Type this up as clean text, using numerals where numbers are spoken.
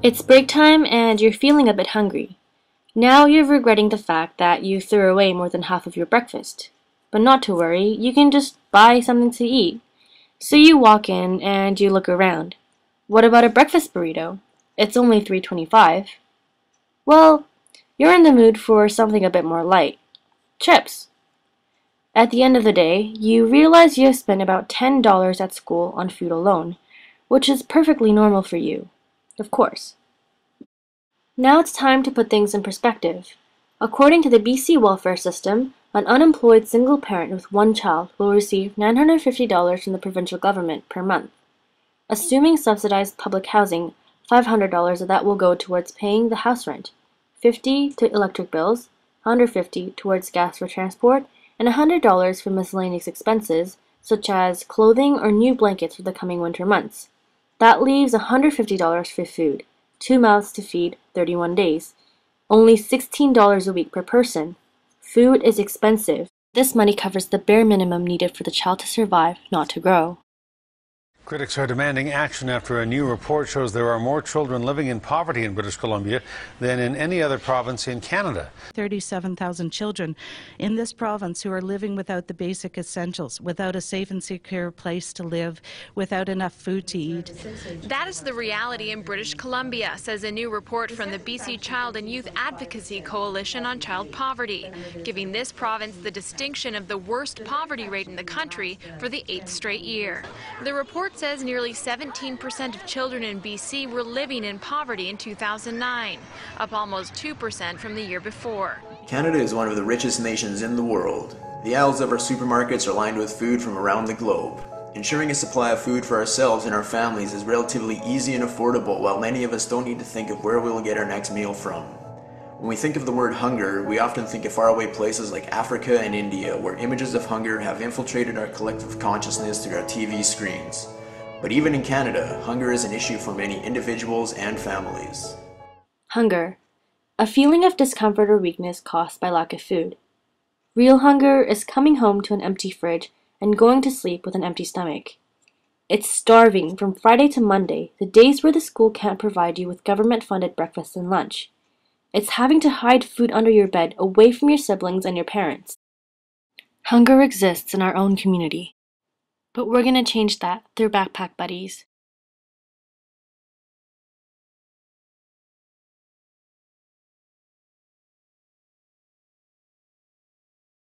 It's break time and you're feeling a bit hungry. Now you're regretting the fact that you threw away more than half of your breakfast. But not to worry, you can just buy something to eat. So you walk in and you look around. What about a breakfast burrito? It's only $3.25. Well, you're in the mood for something a bit more light. Chips. At the end of the day, you realize you have spent about $10 at school on food alone, which is perfectly normal for you. Of course. Now it's time to put things in perspective. According to the BC welfare system, an unemployed single parent with one child will receive $950 from the provincial government per month. Assuming subsidized public housing, $500 of that will go towards paying the house rent, $50 to electric bills, $150 towards gas for transport, and $100 for miscellaneous expenses, such as clothing or new blankets for the coming winter months. That leaves $150 for food, 2 mouths to feed, 31 days. Only $16 a week per person. Food is expensive. This money covers the bare minimum needed for the child to survive, not to grow. Critics are demanding action after a new report shows there are more children living in poverty in British Columbia than in any other province in Canada. 37,000 children in this province who are living without the basic essentials, without a safe and secure place to live, without enough food to eat. That is the reality in British Columbia, says a new report from the BC Child and Youth Advocacy Coalition on Child Poverty, giving this province the distinction of the worst poverty rate in the country for the 8th straight year. The report says nearly 17% of children in BC were living in poverty in 2009, up almost 2% from the year before. Canada is one of the richest nations in the world. The aisles of our supermarkets are lined with food from around the globe. Ensuring a supply of food for ourselves and our families is relatively easy and affordable, while many of us don't need to think of where we will get our next meal from. When we think of the word hunger, we often think of faraway places like Africa and India, where images of hunger have infiltrated our collective consciousness through our TV screens. But even in Canada, hunger is an issue for many individuals and families. Hunger. A feeling of discomfort or weakness caused by lack of food. Real hunger is coming home to an empty fridge and going to sleep with an empty stomach. It's starving from Friday to Monday, the days where the school can't provide you with government-funded breakfast and lunch. It's having to hide food under your bed away from your siblings and your parents. Hunger exists in our own community. But we're going to change that through Backpack Buddies.